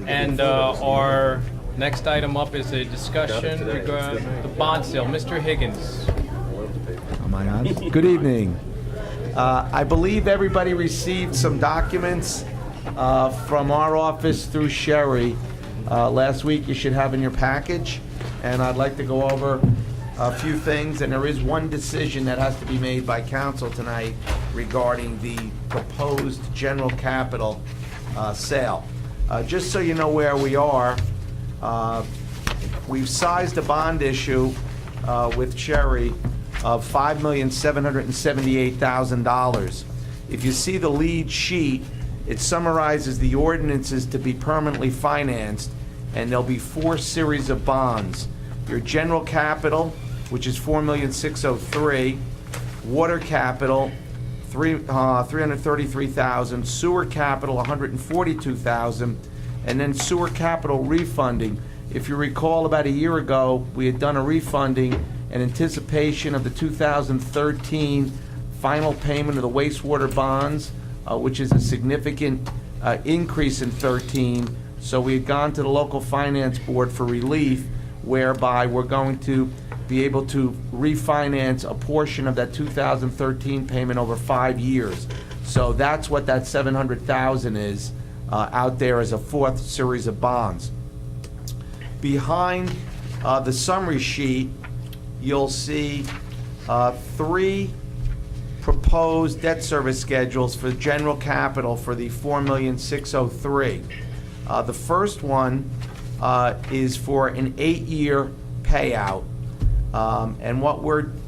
And our next item up is a discussion regarding the bond sale. Mr. Higgins. Am I on? Good evening. I believe everybody received some documents from our office through Sherry last week. You should have in your package, and I'd like to go over a few things, and there is one decision that has to be made by council tonight regarding the proposed general capital sale. Just so you know where we are, we've sized a bond issue with Sherry of $5,778,000. If you see the lead sheet, it summarizes the ordinances to be permanently financed, and there'll be 4 series of bonds. Your general capital, which is $4,603,000, water capital, $333,000, sewer capital, $142,000, and then sewer capital refunding. If you recall, about a year ago, we had done a refunding in anticipation of the 2013 final payment of the wastewater bonds, which is a significant increase in 13. So we had gone to the local finance board for relief, whereby we're going to be able to refinance a portion of that 2013 payment over 5 years. So that's what that $700,000 is out there as a 4th series of bonds. Behind the summary sheet, you'll see 3 proposed debt service schedules for general capital for the $4,603,000. The first one is for an 8-year payout. And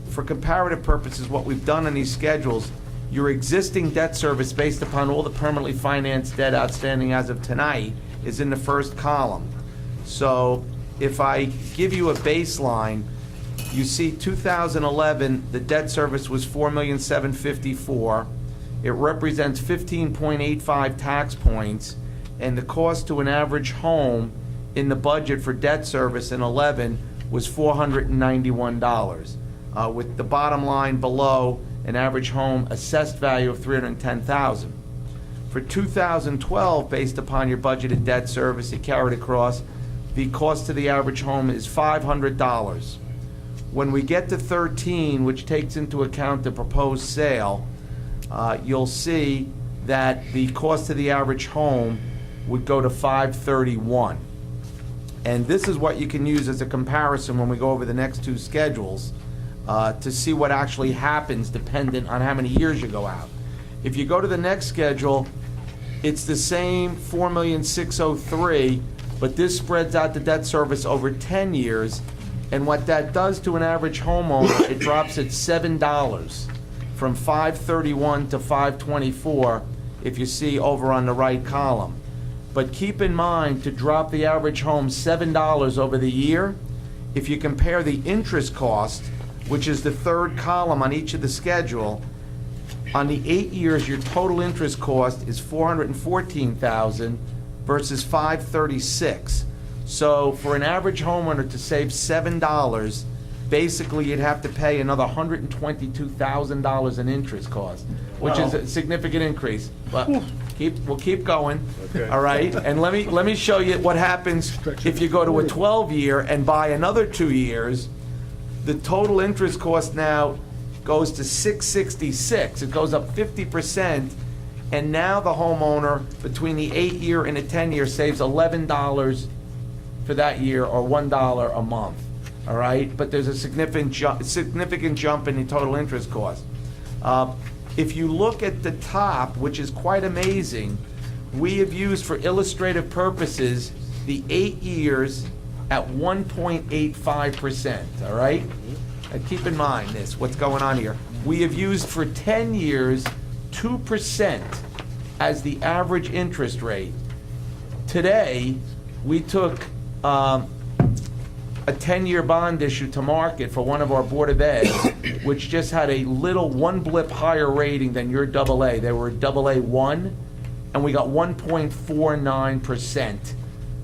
for comparative purposes, what we've done on these schedules, your existing debt service based upon all the permanently financed debt outstanding as of tonight is in the first column. So if I give you a baseline, you see 2011, the debt service was $4,754,000. It represents 15.85 tax points, and the cost to an average home in the budget for debt service in 11 was $491, with the bottom line below an average home assessed value of $310,000. For 2012, based upon your budgeted debt service you carried across, the cost to the average home is $500. When we get to 13, which takes into account the proposed sale, you'll see that the cost to the average home would go to $531. And this is what you can use as a comparison when we go over the next 2 schedules to see what actually happens dependent on how many years you go out. If you go to the next schedule, it's the same $4,603,000, but this spreads out the debt service over 10 years. And what that does to an average homeowner, it drops it $7 from $531 to $524 if you see over on the right column. But keep in mind, to drop the average home $7 over the year, if you compare the interest cost, which is the 3rd column on each of the schedule, on the 8 years, your total interest cost is $414,000 versus $536. So for an average homeowner to save $7, basically you'd have to pay another $122,000 in interest cost, which is a significant increase. But we'll keep going. Okay. All right, and let me show you what happens if you go to a 12-year and buy another 2 years. The total interest cost now goes to $666. It goes up 50%, and now the homeowner between the 8-year and the 10-year saves $11 for that year, or $1 a month. All right, but there's a significant jump in the total interest cost. If you look at the top, which is quite amazing, we have used for illustrative purposes the 8 years at 1.85%. All right, and keep in mind what's going on here. We have used for 10 years 2% as the average interest rate. Today, we took a 10-year bond issue to market for one of our Board of Eds, which just had a little 1 blip higher rating than your AA. They were AA1, and we got 1.49%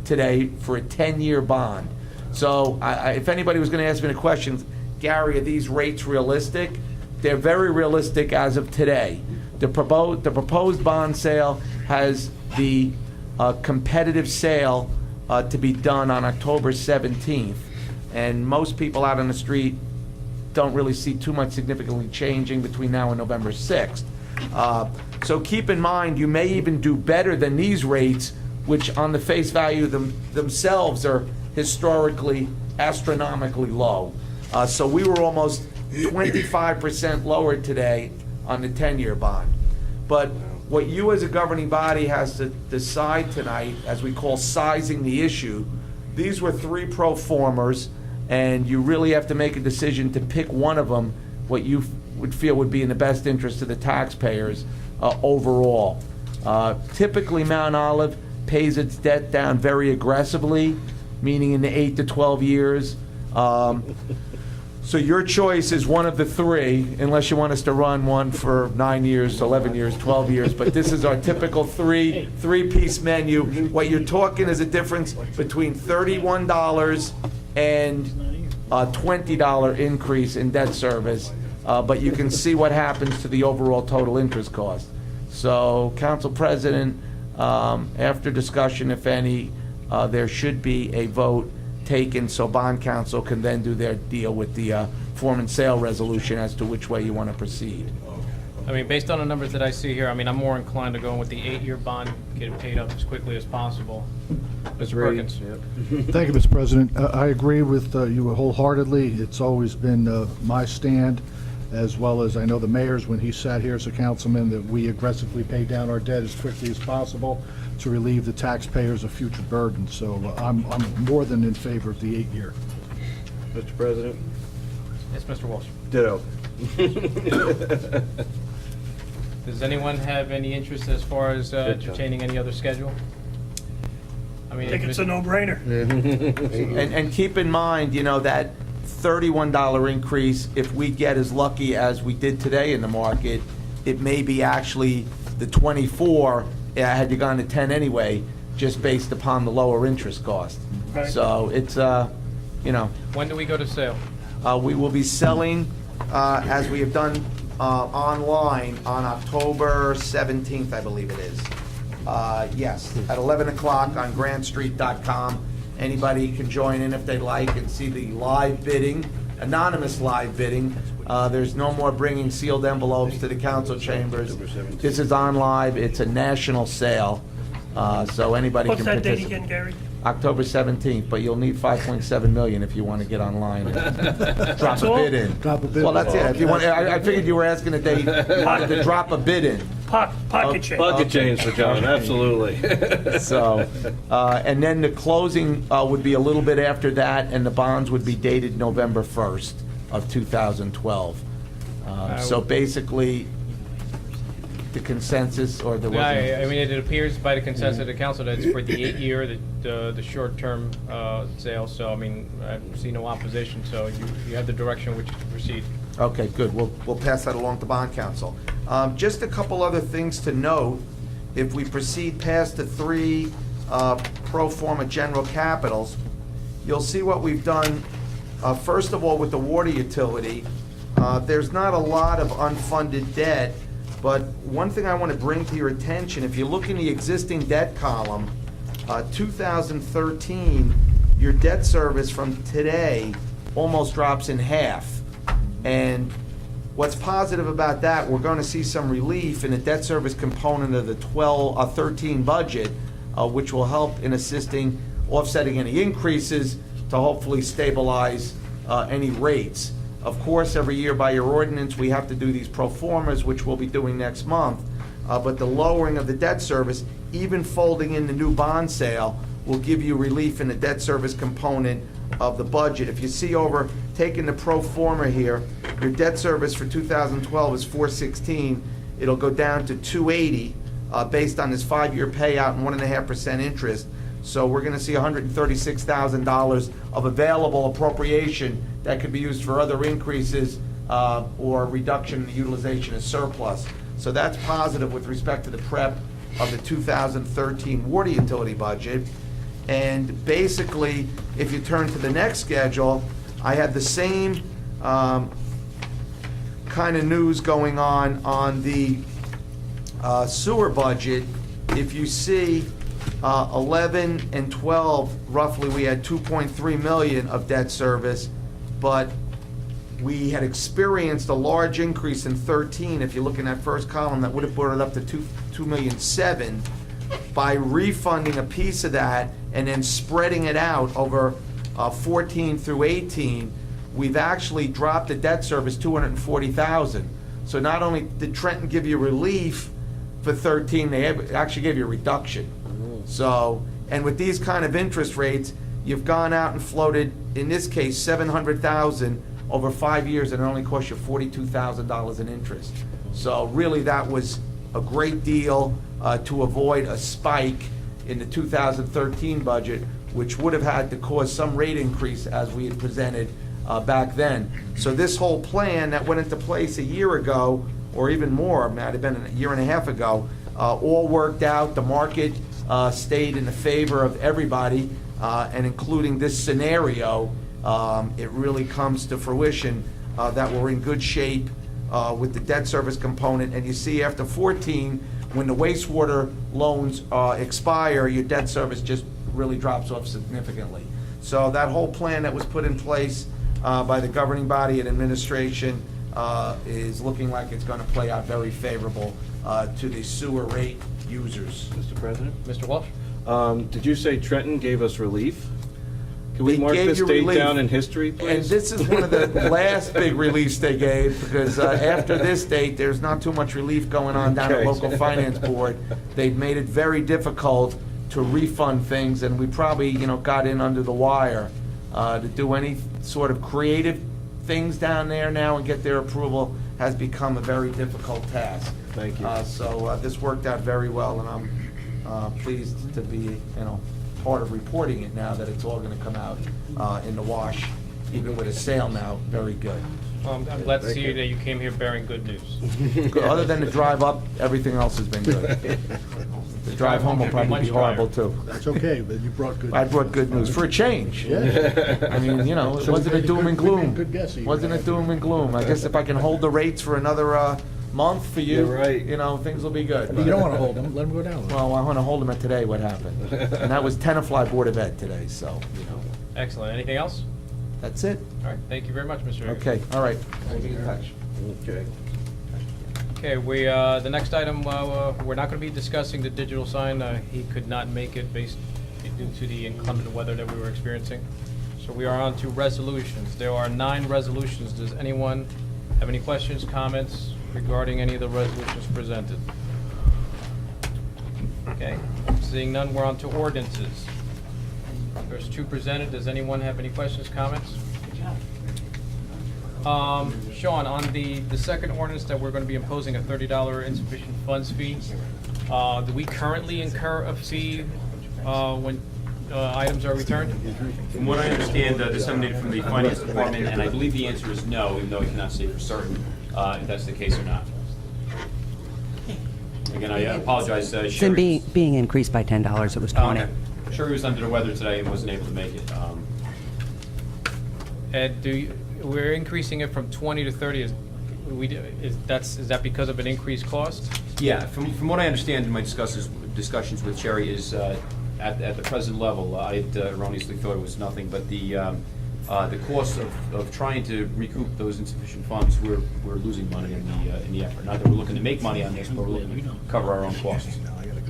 today for a 10-year bond. So if anybody was going to ask me the question, Gary, are these rates realistic? They're very realistic as of today. The proposed bond sale has the competitive sale to be done on October 17th. And most people out on the street don't really see too much significantly changing between now and November 6th. So keep in mind, you may even do better than these rates, which on the face value themselves are historically astronomically low. So we were almost 25% lower today on the 10-year bond. But what you as a governing body has to decide tonight, as we call sizing the issue, these were 3 pro formers, and you really have to make a decision to pick one of them, what you would feel would be in the best interest of the taxpayers overall. Typically, Mount Olive pays its debt down very aggressively, meaning in the 8 to 12 years. So your choice is one of the 3, unless you want us to run one for 9 years, 11 years, 12 years. But this is our typical three-piece menu. What you're talking is a difference between $31 and a $20 increase in debt service. But you can see what happens to the overall total interest cost. So, Council President, after discussion, if any, there should be a vote taken so bond counsel can then do their deal with the form and sale resolution as to which way you want to proceed. I mean, based on the numbers that I see here, I mean, I'm more inclined to go with the 8-year bond, get it paid up as quickly as possible. Mr. Perkins? Thank you, Mr. President. I agree with you wholeheartedly. It's always been my stand, as well as I know the mayor's when he sat here as a councilman, that we aggressively pay down our debt as quickly as possible to relieve the taxpayers of future burdens. So I'm more than in favor of the 8-year. Mr. President? Yes, Mr. Walsh. Ditto. Does anyone have any interest as far as entertaining any other schedule? I mean, I think it's a no-brainer. And keep in mind, you know, that $31 increase, if we get as lucky as we did today in the market, it may be actually the 24 had you gone to 10 anyway, just based upon the lower interest cost. Right. So it's, you know. When do we go to sale? We will be selling, as we have done online, on October 17th, I believe it is. Yes, at 11 o'clock on grandstreet.com. Anybody can join in if they'd like and see the live bidding, anonymous live bidding. There's no more bringing sealed envelopes to the council chambers. This is on live. It's a national sale, so anybody What's can that date participate. again, Gary? October 17th, but you'll need 5.7 million if you want to get online and drop a bid in. Drop a bid. Well, that's it. If you want, I figured you were asking a date, you wanted to drop a bid in. Pocket change. Bucket change for John, absolutely. So, and then the closing would be a little bit after that, and the bonds would be dated November 1st of 2012. So basically, the consensus, or there wasn't... I mean, it appears by the consensus of the council that it's for the 8-year, the short-term sale, so, I mean, I see no opposition, so you have the direction which to proceed. Okay, good. We'll pass that along to bond counsel. Just a couple other things to note. If we proceed past the 3 pro forma general capitals, you'll see what we've done. First of all, with the water utility, there's not a lot of unfunded debt, but one thing I want to bring to your attention, if you look in the existing debt column, 2013, your debt service from today almost drops in half. And what's positive about that, we're going to see some relief in the debt service component of the 13 budget, which will help in assisting, offsetting any increases to hopefully stabilize any rates. Of course, every year by your ordinance, we have to do these pro formas, which we'll be doing next month. But the lowering of the debt service, even folding in the new bond sale, will give you relief in the debt service component of the budget. If you see over, taking the pro forma here, your debt service for 2012 is 416. It'll go down to 280 based on this 5-year payout and 1.5% interest. So we're going to see $136,000 of available appropriation that could be used for other increases or reduction in the utilization of surplus. So that's positive with respect to the prep of the 2013 water utility budget. And basically, if you turn to the next schedule, I had the same kind of news going on the sewer budget. If you see 11 and 12, roughly, we had 2.3 million of debt service, but we had experienced a large increase in 13. If you look in that first column, that would have brought it up to 2,700,000. By refunding a piece of that and then spreading it out over 14 through 18, we've actually dropped the debt service 240,000. So not only did Trenton give you relief for 13, they actually gave you a reduction. So, and with these kind of interest rates, you've gone out and floated, in this case, 700,000 over 5 years, and it only cost you $42,000 in interest. So really, that was a great deal to avoid a spike in the 2013 budget, which would have had to cause some rate increase as we had presented back then. So this whole plan that went into place a year ago, or even more, might have been a year and a half ago, all worked out. The market stayed in the favor of everybody, and including this scenario, it really comes to fruition that we're in good shape with the debt service component. And you see after 14, when the wastewater loans expire, your debt service just really drops off significantly. So that whole plan that was put in place by the governing body and administration is looking like it's going to play out very favorable to the sewer rate users. Mr. President? Mr. Walsh? Did you say Trenton gave us relief? Can we They mark gave this you date relief. down in history, And please? this is one of the last big reliefs they gave, because after this date, there's not too much relief going on down at Okay. local finance board. They've made it very difficult to refund things, and we probably, got in under the wire to do any sort of creative things down there now and get their approval has become a very difficult task. Thank you. So this worked out very well, and I'm pleased to be, part of reporting it now that it's all going to come out in the wash, even with a sale now, very good. I'm glad to see that you came here bearing good news. Other than the drive up, everything else has been good. The drive home will probably be horrible too. That's okay, but you brought good. I brought good news, for a change. Yeah. I mean, it So wasn't a doom and gloom. Good guess. Wasn't a doom and gloom. I guess if I can hold the rates for another month for you, You're right. things will be good. You don't want to hold them, let them go down. Well, I want to hold them at today, what happened. And that was Tenafly Board of Ed today, so, Excellent. Anything else? that's it. All right, thank you very much, Mr. Hager. Okay, all right. We'll be in touch. Okay. Okay, the next item, we're not going to be discussing the digital sign. He could not make it due to the inclement weather that we were experiencing. So we are on to resolutions. There are 9 resolutions. Does anyone have any questions, comments regarding any of the resolutions presented? Okay, seeing none, we're on to ordinances. There's 2 presented. Does anyone have any questions, comments? Sean, on the second ordinance that we're going to be imposing a $30 insufficient funds fee, do we currently incur a fee when items are returned? From what I understand, this emanated from the finance department, and I believe the answer is no, even though I cannot say for certain if that's the case or not. Again, I apologize, It's in being increased by $10. It was 20. okay. Sherry was under the weather today and wasn't able to make it. Ed, we're increasing it from 20 to 30. Is that because of an increased cost? Yeah, from what I understand in my discussions with Sherry is at the present level, I had erroneously thought it was nothing, but the cost of trying to recoup those insufficient funds, we're losing money in the effort. Not that we're looking to make money on this, but we're looking to cover our own costs.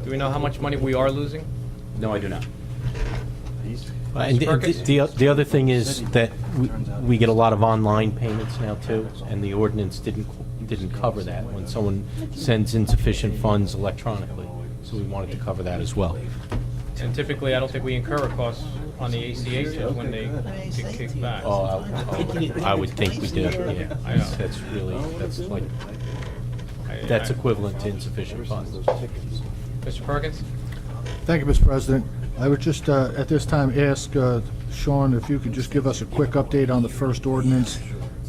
Do we know how much money we are losing? No, I do not. And the other thing is that we get a lot of online payments now too, and the ordinance didn't cover that when someone sends insufficient funds electronically. So we wanted to cover that as well. And typically, I don't think we incur a cost on the ACHs when they get kicked back. I would think we do, yeah. I know. That's equivalent to insufficient funds. Mr. Perkins? Thank you, Mr. President. I would just, at this time, ask Sean if you could just give us a quick update on the first ordinance,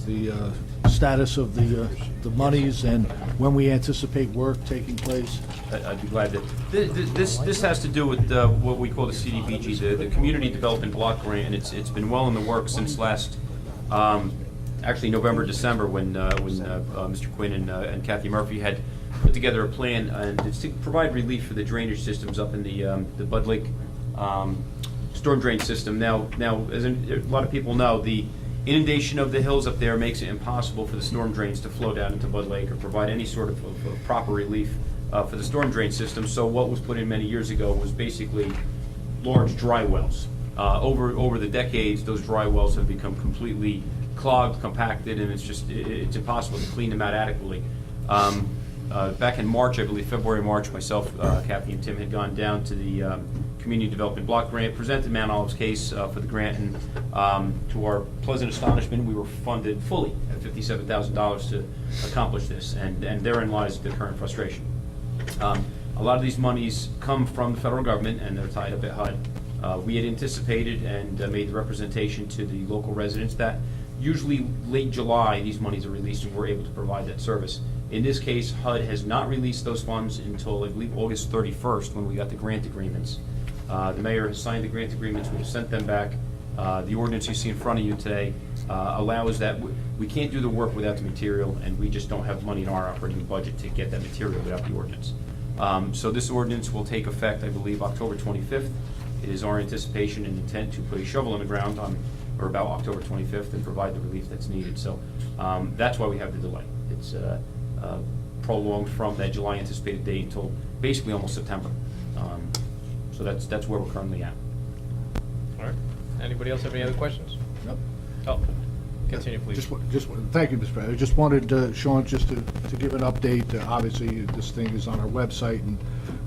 the status of the monies, and when we anticipate work taking place. I'd be glad to. This has to do with what we call the CDBG, the Community Development Block Grant, and it's been well in the works since last, actually November, December, when Mr. Quinn and Kathy Murphy had put together a plan, and it's to provide relief for the drainage systems up in the Bud Lake storm drain system. Now, as a lot of people know, the inundation of the hills up there makes it impossible for the storm drains to flow down into Bud Lake or provide any sort of proper relief for the storm drain system. So what was put in many years ago was basically large dry wells. Over the decades, those dry wells have become completely clogged, compacted, and it's impossible to clean them out adequately. Back in March, I believe, February, March, myself, Kathy, and Tim had gone down to the Community Development Block Grant, presented Mount Olive's case for the grant, and to our pleasant astonishment, we were funded fully at $57,000 to accomplish this, and therein lies the current frustration. A lot of these monies come from the federal government, and they're tied up at HUD. We had anticipated and made the representation to the local residents that usually late July, these monies are released and we're able to provide that service. In this case, HUD has not released those funds until, I believe, August 31st, when we got the grant agreements. The mayor has signed the grant agreements, we've sent them back. The ordinance you see in front of you today allows that. We can't do the work without the material, and we just don't have money in our operating budget to get that material without the ordinance. So this ordinance will take effect, I believe, October 25th. It is our anticipation and intent to put a shovel in the ground on or about October 25th and provide the relief that's needed. So that's why we have the delay. It's prolonged from that July anticipated date until basically almost September. So that's where we're currently at. All right. Anybody else have any other questions? Nope. Oh, continue, please. Thank you, Mr. President. I just wanted, Sean, just to give an update. Obviously, this thing is on our website, and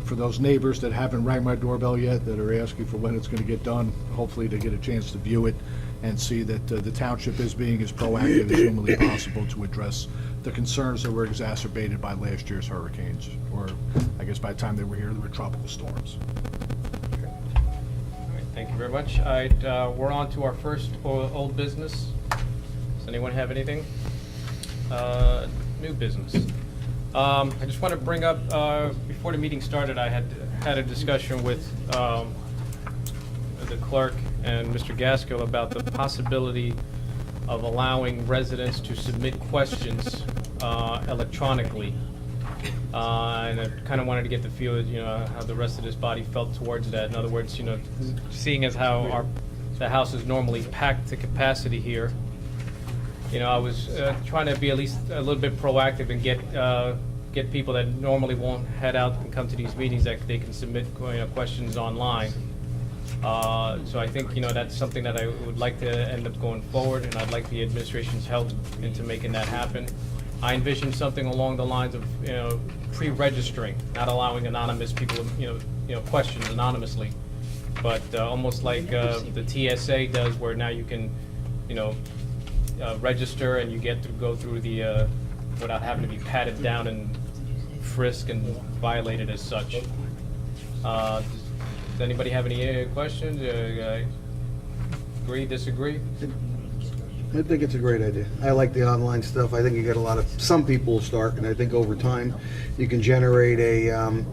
for those neighbors that haven't rang my doorbell yet, that are asking for when it's going to get done, hopefully they get a chance to view it and see that the township is being as proactive as humanly possible to address the concerns that were exacerbated by last year's hurricanes, or I guess by the time they were here, they were tropical storms. All right, thank you very much. All right, we're on to our first old business. Does anyone have anything? New business. I just want to bring up, before the meeting started, I had a discussion with the clerk and Mr. Gaskell about the possibility of allowing residents to submit questions electronically. And I kind of wanted to get the feel, how the rest of this body felt towards that. In other words, seeing as how the house is normally packed to capacity here, I was trying to be at least a little bit proactive and get people that normally won't head out and come to these meetings that they can submit questions online. So I think that's something that I would like to end up going forward, and I'd like the administration's help into making that happen. I envision something along the lines of pre-registering, not allowing anonymous people questions anonymously, but almost like the TSA does, where now you can register and you get to go through the without having to be patted down and frisked and violated as such. Does anybody have any questions? Agree, disagree? I think it's a great idea. I like the online stuff. I think you get some people will start, and I think over time you can generate a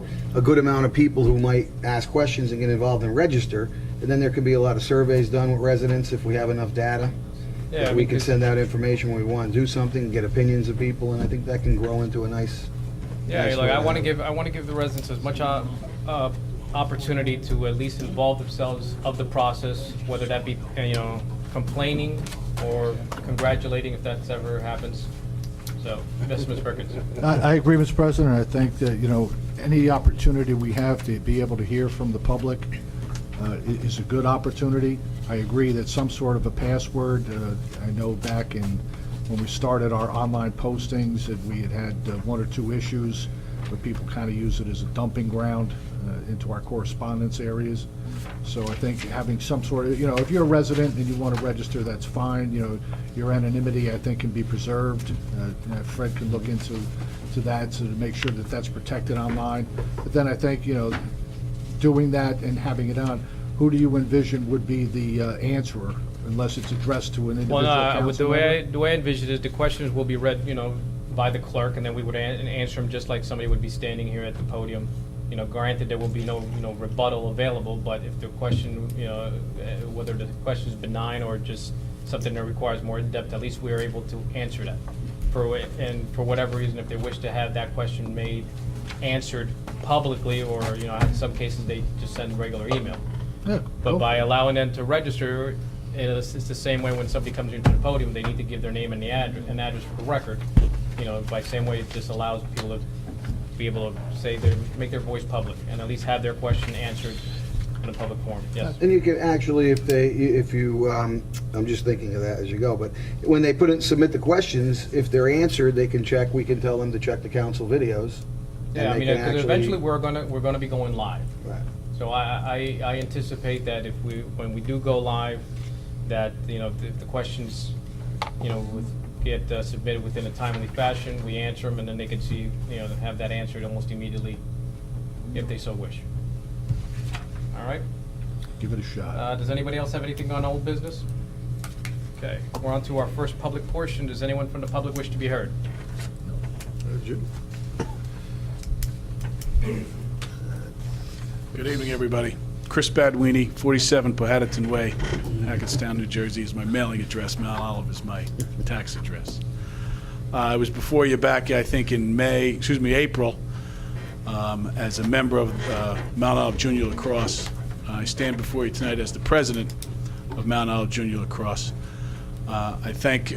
good amount of people who might ask questions and get involved and register. And then there could be a lot of surveys done with residents if we have enough data. Yeah, we can send out information when we want to do something, get opinions of people, and I think that can grow into a nice. Yeah, nice look, I want to give the residents as much opportunity to at least involve themselves of the process, whether that be complaining or congratulating if that's ever happens. So, yes, Ms. Perkins. I agree, Mr. President. I think that any opportunity we have to be able to hear from the public is a good opportunity. I agree that some sort of a password. I know back when we started our online postings that we had one or two issues where people kind of use it as a dumping ground into our correspondence areas. So I think having some sort of, if you're a resident and you want to register, that's fine. Your anonymity, I think, can be preserved. Fred can look into that to make sure that that's protected online. But then I think, doing that and having it on, who do you envision would be the answerer, unless it's addressed to an individual council member? The way I envision is the questions will be read, by the clerk, and then we would answer them just like somebody would be standing here at the podium. Granted, there will be no, rebuttal available, but if the question, whether the question is benign or just something that requires more in-depth, at least we are able to answer that. for whatever reason, if they wish to have that question answered publicly, or, you know, in some cases, they just send regular email. Yeah, But cool. by allowing them to register, it's the same way when somebody comes into the podium, they need to give their name and an address for the record. You know, by same way, it just allows people to be able to make their voice public, and at least have their question answered in a public forum. Yes. And you can actually, if you, I'm just thinking of that as you go, but when they submit the questions, if they're answered, they can check, we can tell them to check the council videos. Yeah, I and mean, they can because actually- eventually we're gonna be going live. Right. So I anticipate that when we do go live, that, you know, the questions, you know, get submitted within a timely fashion, we answer them, and then they can see, you know, have that answered almost immediately, if they so wish. All right? Give it a shot. Does anybody else have anything on old business? Okay, we're on to our first public portion. Does anyone from the public wish to be heard? Good evening, everybody. Chris Badwini, 47 Powhatan Way, Hackettstown, New Jersey is my mailing address. Mount Olive is my tax address. I was before you back, I think, in April, as a member of Mount Olive Junior Lacrosse. I stand before you tonight as the president of Mount Olive Junior Lacrosse. I thank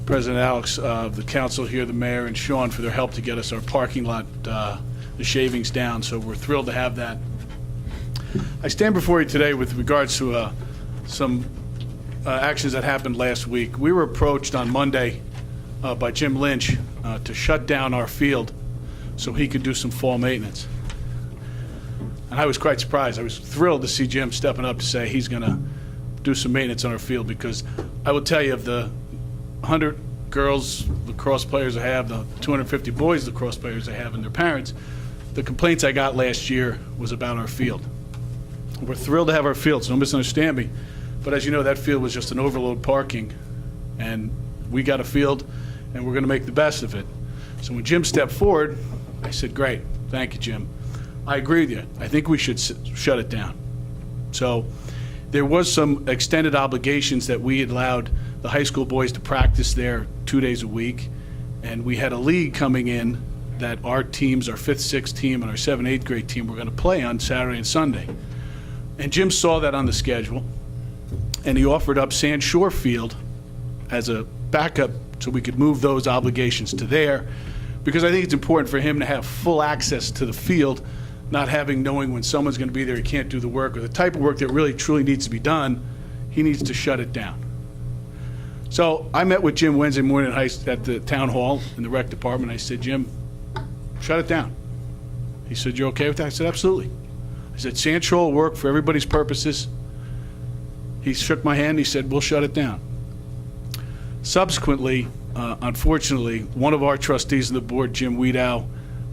President Alex of the council here, the mayor, and Sean for their help to get us our parking lot, the shavings down, so we're thrilled to have that. I stand before you today with regards to some actions that happened last week. We were approached on Monday by Jim Lynch to shut down our field so he could do some fall maintenance. And I was quite surprised. I was thrilled to see Jim stepping up to say he's going to do some maintenance on our field, because I will tell you, of the 100 girls lacrosse players I have, the 250 boys lacrosse players I have, and their parents, the complaints I got last year was about our field. We're thrilled to have our field, so don't misunderstand me. But as you know, that field was just an overload parking, and we got a field, and we're going to make the best of it. So when Jim stepped forward, I said, great, thank you, Jim. I agree with you. I think we should shut it down. So there was some extended obligations that we had allowed the high school boys to practice there 2 days a week, and we had a league coming in that our teams, our 5th, 6th team, and our 7th, 8th grade team were going to play on Saturday and Sunday. And Jim saw that on the schedule, and he offered up Sand Shore Field as a backup so we could move those obligations to there, because I think it's important for him to have full access to the field, not knowing when someone's going to be there, he can't do the work, or the type of work that really truly needs to be done, he needs to shut it down. So I met with Jim Wednesday morning at the town hall in the rec department. I said, Jim, shut it down. He said, you're okay with that? I said, absolutely. I said, Sand Shore will work for everybody's purposes. He shook my hand. He said, we'll shut it down. Subsequently, unfortunately, one of our trustees on the board, Jim Wiedow,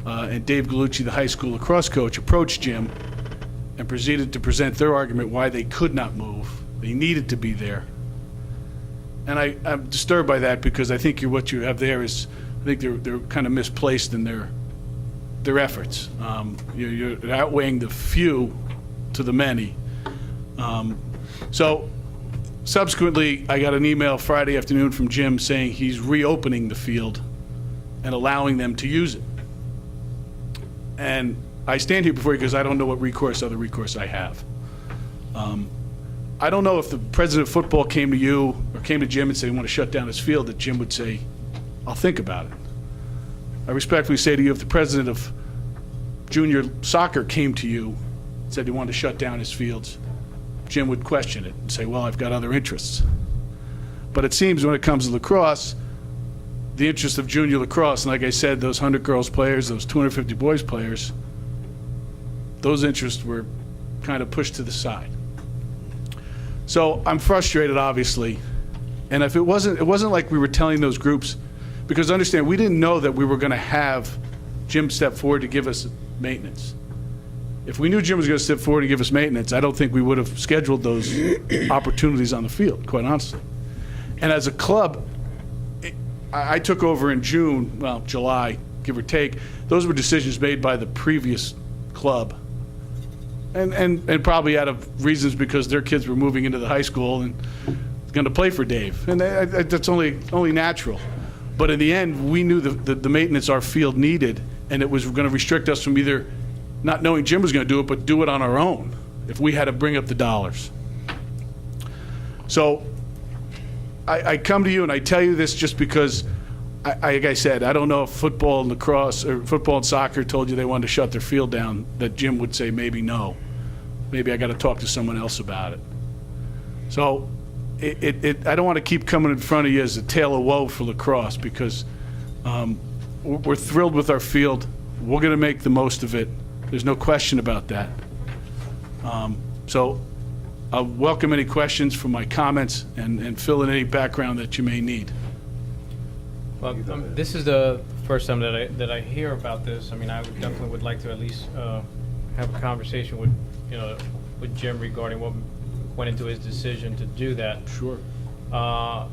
and Dave Gallucci, the high school lacrosse coach, approached Jim and proceeded to present their argument why they could not move. They needed to be there. And I'm disturbed by that, because I think what you have there is, I think they're kind of misplaced in their efforts. You're outweighing the few to the many. So subsequently, I got an email Friday afternoon from Jim saying he's reopening the field and allowing them to use it. And I stand here before you because I don't know what other recourse I have. I don't know if the president of football came to you or came to Jim and said he want to shut down his field, that Jim would say, I'll think about it. I respectfully say to you, if the president of junior soccer came to you and said he wanted to shut down his fields, Jim would question it and say, well, I've got other interests. But it seems when it comes to lacrosse, the interest of junior lacrosse, and like I said, those 100 girls players, those 250 boys players, those interests were kind of pushed to the side. So I'm frustrated, obviously. And if it wasn't like we were telling those groups, because understand, we didn't know that we were going to have Jim step forward to give us maintenance. If we knew Jim was going to step forward to give us maintenance, I don't think we would have scheduled those opportunities on the field, quite honestly. And as a club, I took over in July, give or take. Those were decisions made by the previous club. And probably out of reasons because their kids were moving into the high school and going to play for Dave. And that's only natural. But in the end, we knew the maintenance our field needed, and it was going to restrict us from either not knowing Jim was going to do it, but do it on our own if we had to bring up the dollars. So I come to you and I tell you this just because, like I said, I don't know if football and lacrosse or football and soccer told you they wanted to shut their field down, that Jim would say maybe no. Maybe I got to talk to someone else about it. So I don't want to keep coming in front of you as a tale of woe for lacrosse, because we're thrilled with our field. We're going to make the most of it. There's no question about that. So I'll welcome any questions from my comments and fill in any background that you may need. Well, this is the first time that I hear about this. I mean, I definitely would like to at least have a conversation with, with Jim regarding what went into his decision to do that. Sure. I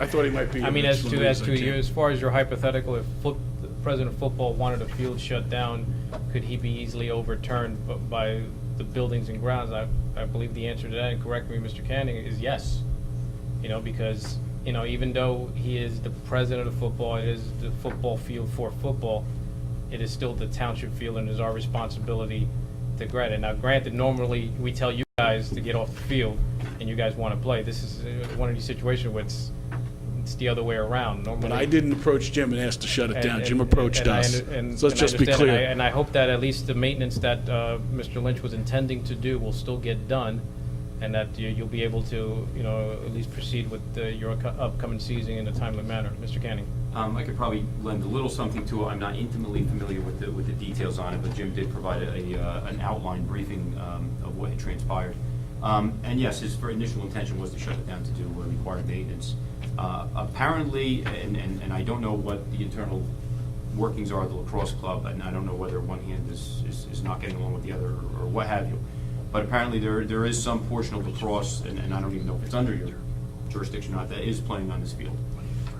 thought he might be. I mean, as far as your hypothetical, if the president of football wanted a field shut down, could he be easily overturned by the buildings and grounds? I believe the answer to that, and correct me, Mr. Canning, is yes. Because even though he is the president of football, it is the football field for football, it is still the township field, and it is our responsibility to grant it. Now, granted, normally we tell you guys to get off the field, and you guys want to play. This is one of these situations where it's the other way around. Normally, But I didn't approach Jim and ask to shut it down. Jim approached us. So let's just be clear. And I hope that at least the maintenance that Mr. Lynch was intending to do will still get done, and that you'll be able to, at least proceed with your upcoming season in a timely manner. Mr. Canning. I could probably lend a little something to it. I'm not intimately familiar with the details on it, but Jim did provide an outline briefing of what had transpired. And yes, his initial intention was to shut it down to do required maintenance. Apparently, and I don't know what the internal workings are of the lacrosse club, and I don't know whether one hand is not getting along with the other or what have you. But apparently there is some portion of lacrosse, and I don't even know if it's under your jurisdiction or not, that is playing on this field.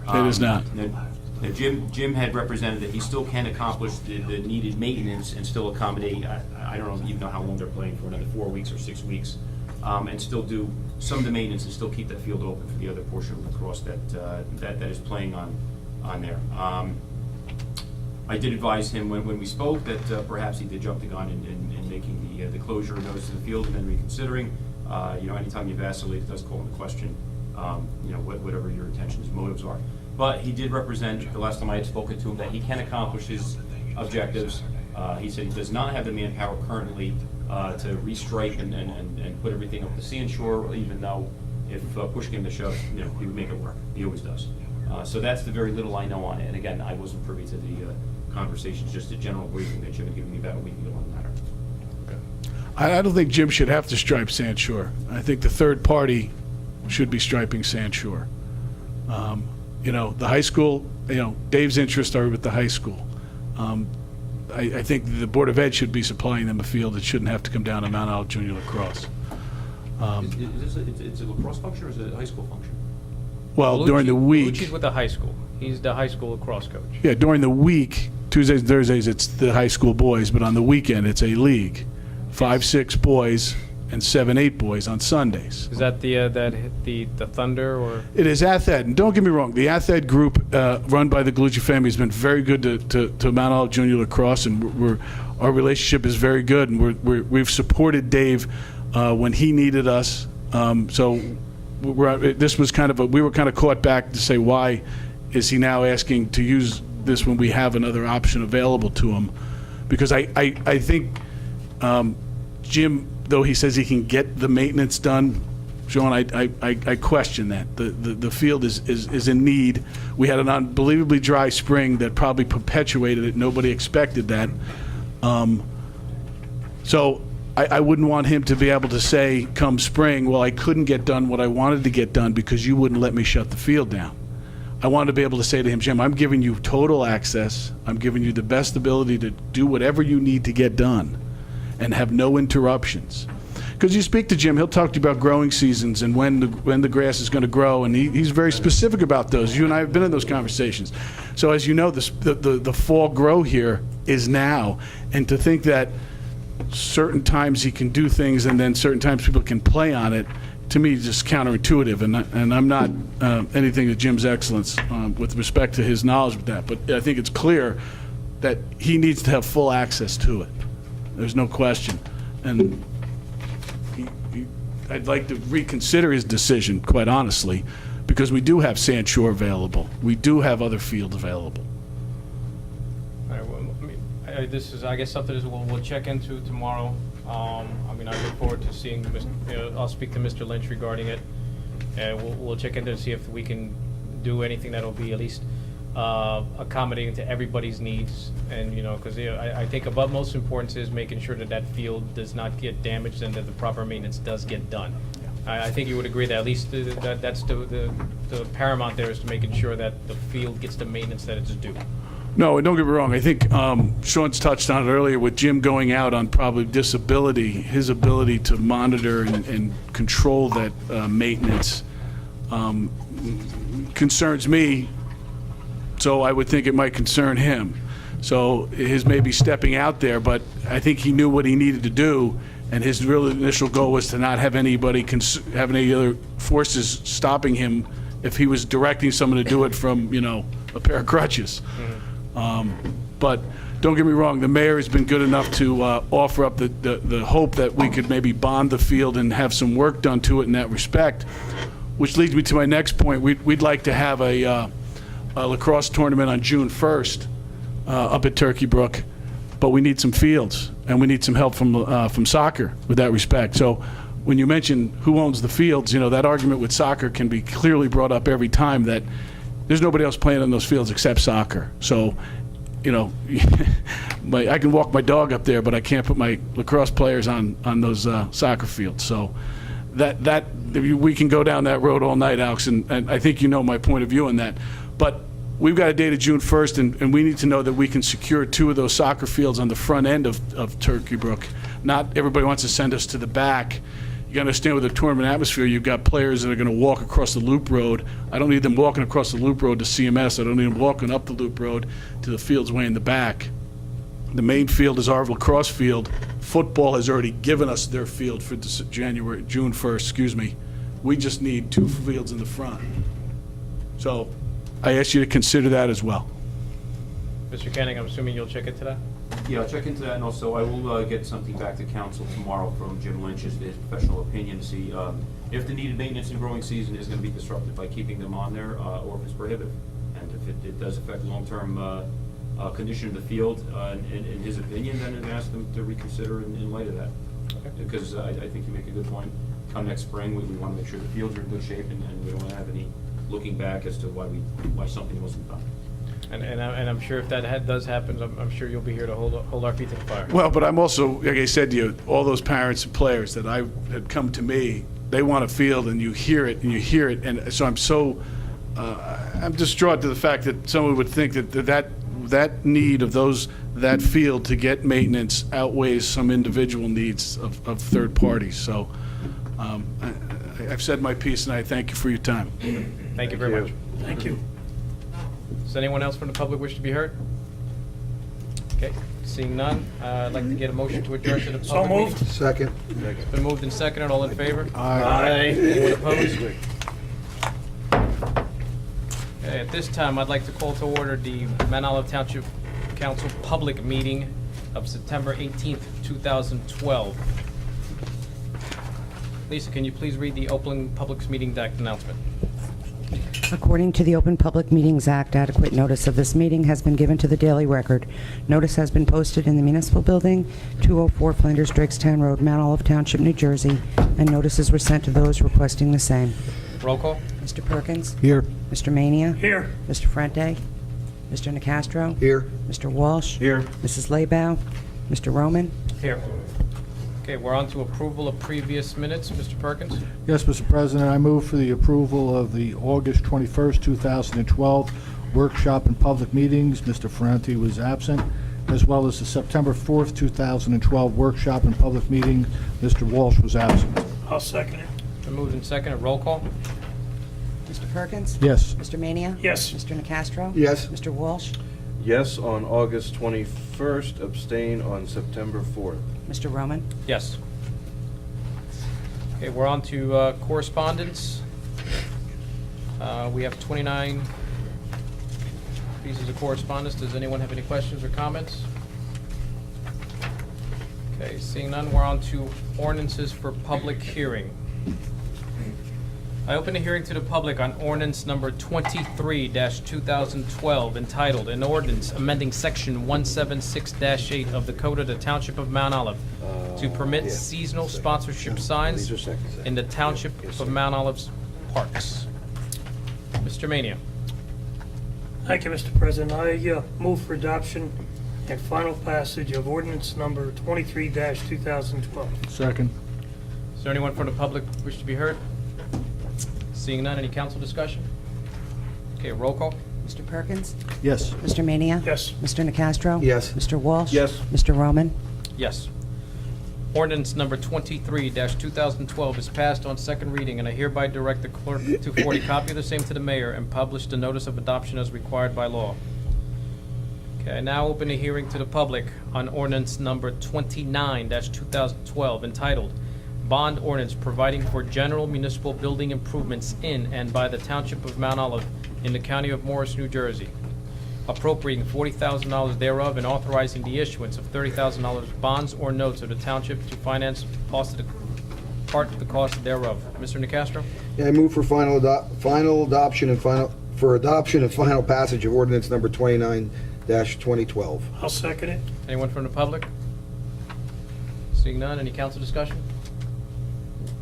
It is not. Now, Jim had represented that he still can accomplish the needed maintenance and still accommodate, I don't even know how long they're playing for, another 4 weeks or 6 weeks, and still do some of the maintenance and still keep that field open for the other portion of lacrosse that is playing on there. I did advise him when we spoke that perhaps he did jump the gun in making the closure notice to the field and then reconsidering. Anytime you vacillate, it does call into question, whatever your intentions, motives are. But he did represent, the last time I had spoken to him, that he can accomplish his objectives. He said he does not have the manpower currently to restrike and put everything up the sand shore, even though if push came to shove, he would make it work. He always does. So that's the very little I know on it. And again, I wasn't privy to the conversations, just a general briefing that Jim had given me about a week ago on the matter. I don't think Jim should have to stripe Sand Shore. I think the third party should be striping Sand Shore. The high school, Dave's interests are with the high school. I think the Board of Ed should be supplying them a field. It shouldn't have to come down to Mount Olive Junior Lacrosse. It's a lacrosse function or is it a high school function? Well, during the week. Lucci's with the high school. He's the high school lacrosse coach. Yeah, during the week, Tuesdays and Thursdays, it's the high school boys, but on the weekend, it's a league. 5-6 boys and 7-8 boys on Sundays. Is that the Thunder or? It is Athed, and don't get me wrong, the Athed group run by the Galucci family has been very good to Mount Olive Junior Lacrosse, and our relationship is very good, and we've supported Dave when he needed us. So this was we were kind of caught back to say, why is he now asking to use this when we have another option available to him? Because I think Jim, though he says he can get the maintenance done, Sean, I question that. The field is in need. We had an unbelievably dry spring that probably perpetuated it. Nobody expected that. So I wouldn't want him to be able to say come spring, well, I couldn't get done what I wanted to get done because you wouldn't let me shut the field down. I wanted to be able to say to him, Jim, I'm giving you total access. I'm giving you the best ability to do whatever you need to get done and have no interruptions. Because you speak to Jim, he'll talk to you about growing seasons and when the grass is going to grow, and he's very specific about those. You and I have been in those conversations. So as you know, the fall grow here is now, and to think that certain times he can do things and then certain times people can play on it to me, just counterintuitive, and I'm not anything to Jim's excellence with respect to his knowledge of that, but I think it's clear that he needs to have full access to it. There's no question. And I'd like to reconsider his decision, quite honestly, because we do have Sand Shore available. We do have other fields available. All right, well, I mean, this is, I guess, something that we'll check into tomorrow. I mean, I look forward to seeing, I'll speak to Mr. Lynch regarding it, and we'll check into it to see if we can do anything that'll be at least accommodating to everybody's needs. And, because I think above most importance is making sure that that field does not get damaged and that the proper maintenance does get done. I think you would agree that at least that's the paramount there, is to making sure that the field gets the maintenance that it's due. No, don't get me wrong. I think Sean's touched on it earlier with Jim going out on probably disability, his ability to monitor and control that maintenance concerns me, so I would think it might concern him. So his maybe stepping out there, but I think he knew what he needed to do, and his real initial goal was to not have anybody, have any other forces stopping him if he was directing someone to do it from, a pair of crutches. But don't get me wrong, the mayor has been good enough to offer up the hope that we could maybe bond the field and have some work done to it in that respect, which leads me to my next point. We'd like to have a lacrosse tournament on June 1st up at Turkey Brook, but we need some fields, and we need some help from soccer with that respect. So when you mention who owns the fields, that argument with soccer can be clearly brought up every time, that there's nobody else playing on those fields except soccer. So, I can walk my dog up there, but I can't put my lacrosse players on those soccer fields. So that we can go down that road all night, Alex, and I think you know my point of view on that. But we've got a date of June 1st, and we need to know that we can secure 2 of those soccer fields on the front end of Turkey Brook. Not everybody wants to send us to the back. You understand, with the tournament atmosphere, you've got players that are going to walk across the loop road. I don't need them walking across the loop road to CMS. I don't need them walking up the loop road to the fields way in the back. The main field is our lacrosse field. Football has already given us their field for June 1st, We just need 2 fields in the front. So I ask you to consider that as well. Mr. Kenning, I'm assuming you'll check into that? Yeah, I'll check into that, and also I will get something back to council tomorrow from Jim Lynch, his professional opinion, to see if the needed maintenance in growing season is going to be disrupted by keeping them on there, or if it's prohibitive. And if it does affect long-term condition of the field, in his opinion, then I'd ask them to reconsider in light of that. Okay. Because I think you make a good point. Come next spring, we want to make sure the fields are in good shape, and we don't want to have any looking back as to why something wasn't done. And I'm sure if that does happen, I'm sure you'll be here to hold our feet to the fire. Well, but I'm also, like I said to you, all those parents and players that had come to me, they want a field, and you hear it, and so I'm distraught to the fact that someone would think that need of that field to get maintenance outweighs some individual needs of third parties. So I've said my piece, and I thank you for your time. Thank you very much. Thank you. Does anyone else from the public wish to be heard? Okay, seeing none, I'd like to get a motion to adjourn to the So public meeting. moved. Second. It's been moved and seconded, all in favor? Aye. Anyone opposed? Okay, at this time, I'd like to call to order the Mount Olive Township Council public meeting of September 18th, 2012. Lisa, can you please read the Open Public Meetings Act announcement? According to the Open Public Meetings Act, adequate notice of this meeting has been given to the Daily Record. Notice has been posted in the Municipal Building, 204 Flanders Drakestown Road, Mount Olive Township, New Jersey, and notices were sent to those requesting the same. Roll call? Mr. Perkins? Here. Mr. Mania? Here. Mr. Frente? Mr. Nicastro? Here. Mr. Walsh? Here. Mrs. Laybow? Mr. Roman? Here. Okay, we're on to approval of previous minutes. Mr. Perkins? Yes, Mr. President, I move for the approval of the August 21st, 2012 workshop and public meetings. Mr. Ferranti was absent, as well as the September 4th, 2012 workshop and public meeting. Mr. Walsh was absent. I'll second it. Been moved and seconded, roll call? Mr. Perkins? Yes. Mr. Mania? Yes. Mr. Nicastro? Yes. Mr. Walsh? Yes on August 21st, abstain on September 4th. Mr. Roman? Yes. Okay, we're on to correspondence. We have 29 pieces of correspondence. Does anyone have any questions or comments? Okay, seeing none, we're on to ordinances for public hearing. I open a hearing to the public on ordinance number 23-2012 entitled, an ordinance amending section 176-8 of the Code of the Township of Mount Olive to permit seasonal sponsorship signs in the Township of Mount Olive's parks. Mr. Mania. Thank you, Mr. President. I move for adoption and final passage of ordinance number 23-2012. Second. Is there anyone from the public wish to be heard? Seeing none, any council discussion? Okay, roll call. Mr. Perkins? Yes. Mr. Mania? Yes. Mr. Nacastro? Yes. Mr. Walsh? Yes. Mr. Roman? Yes. Ordinance number 23-2012 is passed on second reading, and I hereby direct the clerk to forward a copy of the same to the mayor and publish the notice of adoption as required by law. Okay, I now open a hearing to the public on ordinance number 29-2012 entitled, Bond Ordinance Providing for General Municipal Building Improvements in and by the Township of Mount Olive in the County of Morris, New Jersey, appropriating $40,000 thereof and authorizing the issuance of $30,000 bonds or notes of the township to finance part of the cost thereof. Mr. Nacastro? Yeah, I move for final adoption and final passage of ordinance number 29-2012. I'll second it. Anyone from the public? Seeing none, any council discussion?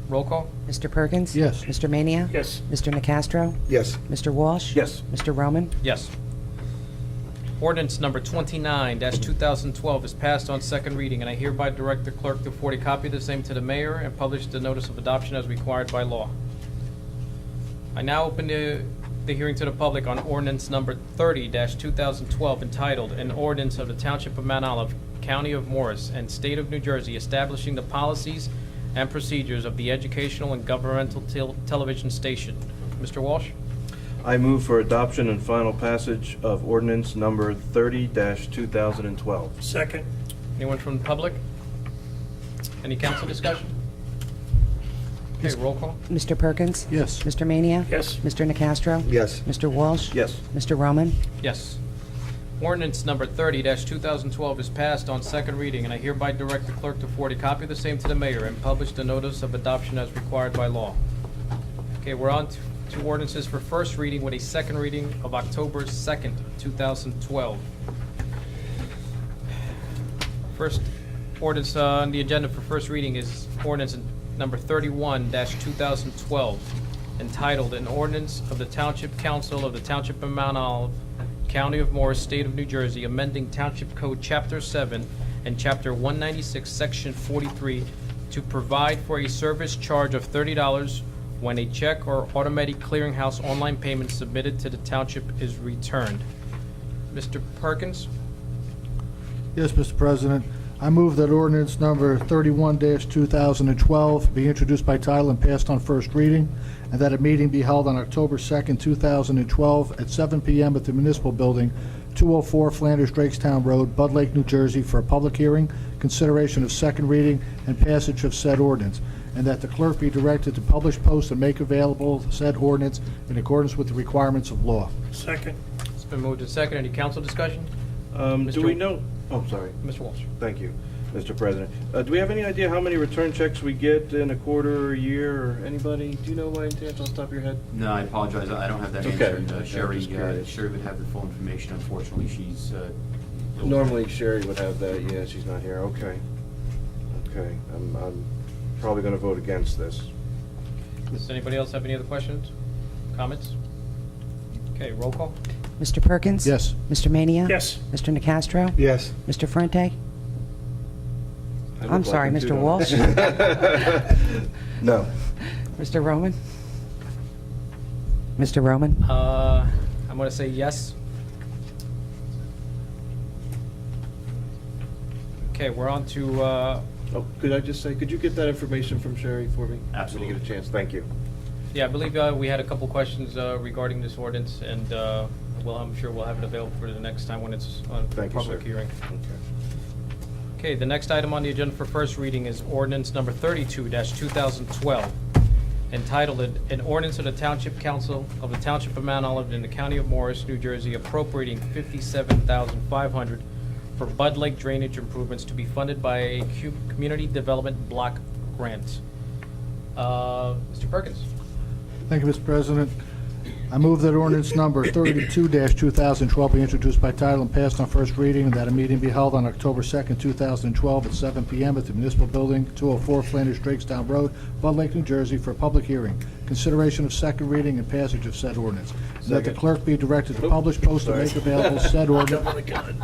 Roll call? Mr. Perkins? Yes. Mr. Mania? Yes. Mr. Nacastro? Yes. Mr. Walsh? Yes. Mr. Roman? Yes. Ordinance number 29-2012 is passed on second reading, and I hereby direct the clerk to forward a copy of the same to the mayor and publish the notice of adoption as required by law. I now open the hearing to the public on ordinance number 30-2012 entitled, an ordinance of the Township of Mount Olive, County of Morris, and State of New Jersey establishing the policies and procedures of the educational and governmental television station. Mr. Walsh? I move for adoption and final passage of ordinance number 30-2012. Second. Anyone from the public? Any council discussion? Okay, roll call. Mr. Perkins? Yes. Mr. Mania? Yes. Mr. Nacastro? Yes. Mr. Walsh? Yes. Mr. Roman? Yes. Ordinance number 30-2012 is passed on second reading, and I hereby direct the clerk to forward a copy of the same to the mayor and publish the notice of adoption as required by law. Okay, we're on to ordinances for first reading with a second reading of October 2nd, 2012. First ordinance on the agenda for first reading is ordinance number 31-2012, entitled, an ordinance of the Township Council of the Township of Mount Olive, County of Morris, State of New Jersey, amending Township Code Chapter 7 and Chapter 196, Section 43, to provide for a service charge of $30 when a check or automatic clearinghouse online payment submitted to the township is returned. Mr. Perkins? Yes, Mr. President. I move that ordinance number 31-2012 be introduced by title and passed on first reading, and that a meeting be held on October 2nd, 2012 at 7 p.m. at the Municipal Building, 204 Flanders Drakestown Road, Bud Lake, New Jersey, for a public hearing, consideration of second reading, and passage of said ordinance, and that the clerk be directed to publish, post, and make available said ordinance in accordance with the requirements of law. Second. It's been moved and seconded. Any council discussion? Do we know? Oh, sorry. Mr. Walsh? Thank you, Mr. President. Do we have any idea how many return checks we get in a quarter or a year, or anybody? Do you know by any chance off the top of your head? No, I apologize, I don't have that Okay. answer. And, I'm Sherry, just curious. Sherry would have the full information. Unfortunately, she's ill. Normally Sherry would have that. Yeah, she's not here. Okay. Okay. I'm probably going to vote against this. Does anybody else have any other questions, comments? Okay, roll call. Mr. Perkins? Yes. Mr. Mania? Yes. Mr. Nacastro? Yes. Mr. Frente? I I'm look sorry, like him Mr. too, Walsh? don't I? No. Mr. Roman? Mr. Roman? I'm going to say yes. Okay, we're on to, Oh, could I just say, could you get that information from Sherry for me? Absolutely. When you get a chance. Thank you. yeah, I believe we had a couple questions regarding this ordinance, and well, I'm sure we'll have it available for the next time when it's on Thank you, public sir. hearing. Okay. Okay, the next item on the agenda for first reading is ordinance number 32-2012, entitled "An Ordinance of the Township Council of the Township of Mount Olive in the County of Morris, New Jersey, appropriating $57,500 for Bud Lake drainage improvements to be funded by a community development block grant." Mr. Perkins? Thank you, Mr. President. I move that ordinance number 32-2012 be introduced by title and passed on first reading, and that a meeting be held on October 2nd, 2012 at 7 p.m. at the Municipal Building, 204 Flanders Drakestown Road, Bud Lake, New Jersey, for a public hearing, consideration of second reading and passage of said ordinance. And that the clerk be directed to publish, post, and make available said ordinance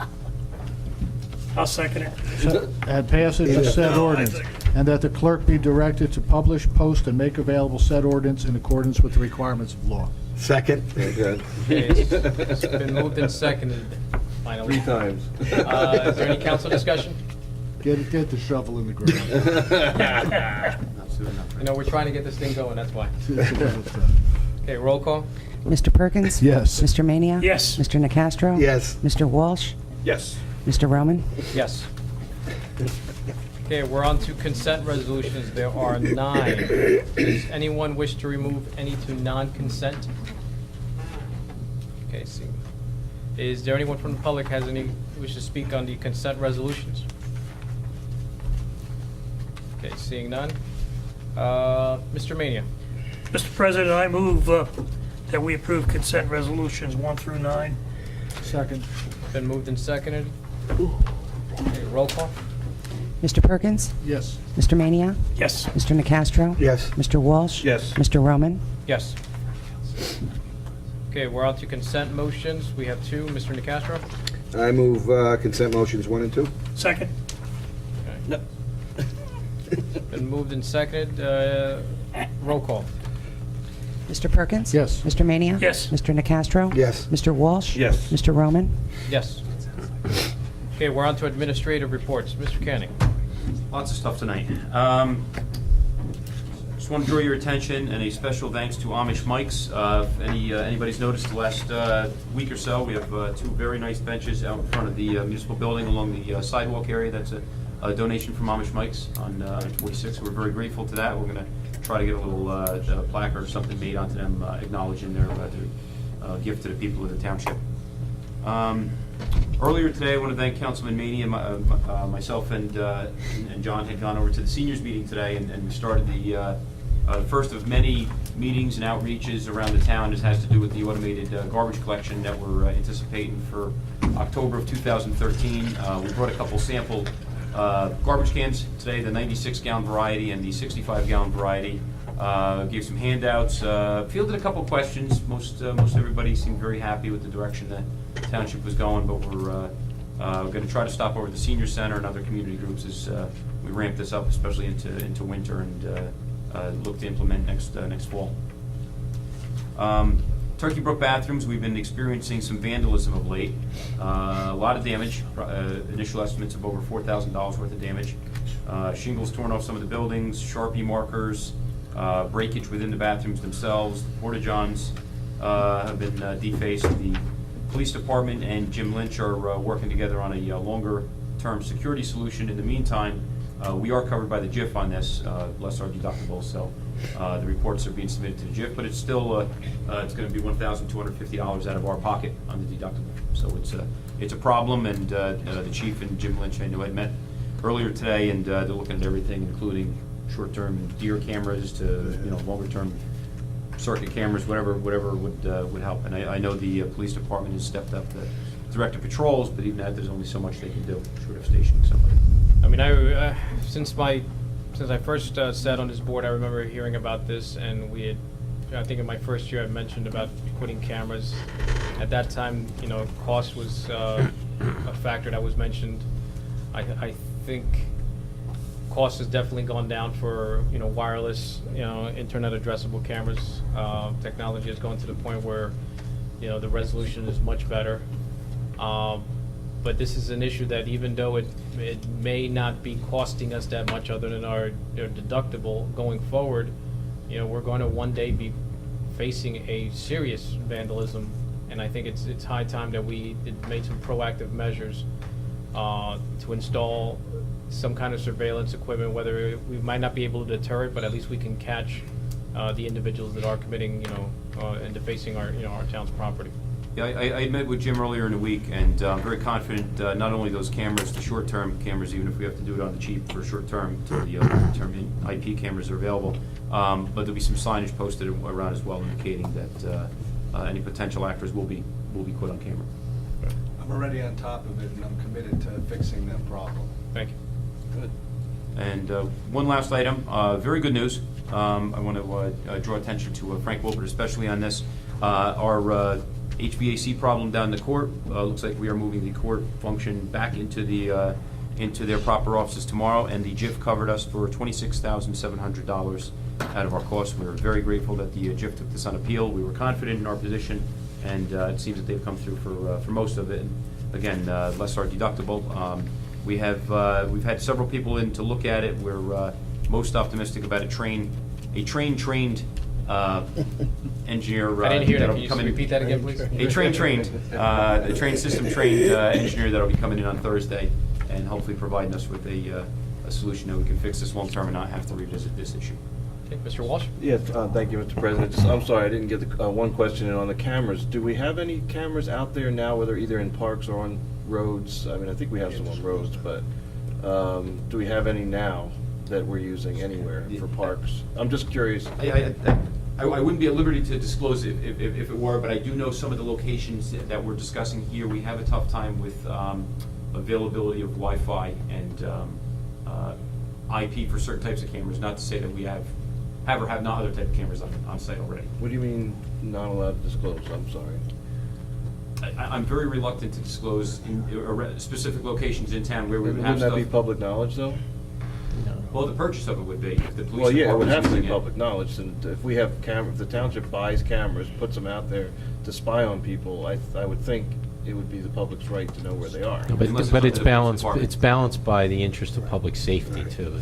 I'll second it. and passage of said ordinance. And that the clerk be directed to publish, post, and make available said ordinance in accordance with the requirements of law. Second. Okay, it's been moved and seconded, finally. 3 times. Is there any council discussion? Get the shovel in the ground. You know, we're trying to get this thing going, that's why. Okay, roll call? Mr. Perkins? Yes. Mr. Mania? Yes. Mr. Nacastro? Yes. Mr. Walsh? Yes. Mr. Roman? Yes. Okay, we're on to consent resolutions. There are 9. Does anyone wish to remove any to non-consent? Okay, see. Is there anyone from the public has any wish to speak on the consent resolutions? Okay, seeing none. Mr. Mania? Mr. President, I move that we approve consent resolutions 1 through 9. Second. Been moved and seconded. Okay, roll call? Mr. Perkins? Yes. Mr. Mania? Yes. Mr. Nacastro? Yes. Mr. Walsh? Yes. Mr. Roman? Yes. Okay, we're on to consent motions. We have 2. Mr. Nacastro? I move consent motions 1 and 2. Second. Okay. Been moved and seconded. Roll call? Mr. Perkins? Yes. Mr. Mania? Yes. Mr. Nacastro? Yes. Mr. Walsh? Yes. Mr. Roman? Yes. Okay, we're on to administrative reports. Mr. Canning? Lots of stuff tonight. Just want to draw your attention and a special thanks to Amish Mike's. If anybody's noticed the last week or so, we have 2 very nice benches out in front of the municipal building along the sidewalk area. That's a donation from Amish Mike's on 46. We're very grateful to that. We're going to try to get a little placard or something made onto them acknowledging their gift to the people of the township. Earlier today, I want to thank Councilman Maney and myself and John had gone over to the seniors meeting today, and we started the first of many meetings and outreaches around the town. This has to do with the automated garbage collection that we're anticipating for October of 2013. We brought a couple sample garbage cans today, the 96-gallon variety and the 65-gallon variety. Gave some handouts, fielded a couple questions. Most everybody seemed very happy with the direction that the township was going, but we're going to try to stop over at the senior center and other community groups as we ramp this up, especially into winter, and look to implement next fall. Turkey Brook bathrooms, we've been experiencing some vandalism of late. A lot of damage, initial estimates of over $4,000 worth of damage. Shingles torn off some of the buildings, Sharpie markers, breakage within the bathrooms themselves. The porta-johns have been defaced. The police department and Jim Lynch are working together on a longer-term security solution. In the meantime, we are covered by the JIF on this, less our deductible, so the reports are being submitted to the JIF, but it's still it's going to be $1,250 out of our pocket on the deductible. So it's a problem, and the chief and Jim Lynch I knew had met earlier today, and they're looking at everything, including short-term deer cameras to longer-term circuit cameras, whatever would help. And I know the police department has stepped up the directed patrols, but even that, there's only so much they can do short of stationing somebody. I mean, since I first sat on this board, I remember hearing about this, and we had, I think in my first year, I mentioned about putting cameras. At that time, cost was a factor that was mentioned. I think cost has definitely gone down for wireless, internet addressable cameras. Technology has gone to the point where the resolution is much better. But this is an issue that, even though it may not be costing us that much other than our deductible going forward, we're going to one day be facing a serious vandalism, and I think it's high time that we made some proactive measures to install some kind of surveillance equipment, whether we might not be able to deter it, but at least we can catch the individuals that are committing, and defacing our, our town's property. Yeah, I met with Jim earlier in the week, and I'm very confident, not only those cameras, the short-term cameras, even if we have to do it on the cheap for short-term, until the long-term IP cameras are available, but there'll be some signage posted around as well indicating that any potential actors will be put on camera. I'm already on top of it, and I'm committed to fixing that problem. Thank you. Good. And one last item, very good news. I want to draw attention to Frank Wilbert, especially on this. Our HVAC problem down in the court, looks like we are moving the court function back into their proper offices tomorrow, and the JIF covered us for $26,700 out of our costs. We were very grateful that the JIF took this on appeal. We were confident in our position, and it seems that they've come through for most of it. And again, less our deductible. We've had several people in to look at it. We're most optimistic about a trained engineer. I didn't hear that. that'll Can be you coming in. repeat that again, please? A trained system-trained engineer that'll be coming in on Thursday and hopefully providing us with a solution that we can fix this long-term and not have to revisit this issue. Okay, Mr. Walsh? Yes, thank you, Mr. President. I'm sorry, I didn't get the one question in on the cameras. Do we have any cameras out there now, whether either in parks or on roads? I mean, I think we have some on roads, but do we have any now that we're using anywhere for parks? I'm just curious. I wouldn't be at liberty to disclose it if it were, but I do know some of the locations that we're discussing here. We have a tough time with availability of Wi-Fi and IP for certain types of cameras, not to say that we have or have not other type of cameras on site already. What do you mean not allowed to disclose? I'm sorry. I'm very reluctant to disclose specific locations in town where we would have Wouldn't that stuff. be public knowledge, though? Well, the purchase of it would be, if the police Well, yeah, it would department's have to be using it. public knowledge, and if we have if the township buys cameras, puts them out there to spy on people, I would think it would be the public's right to know where they are. No, Unless it's But up to it's the police balanced, department. it's balanced by the interest of public safety, too.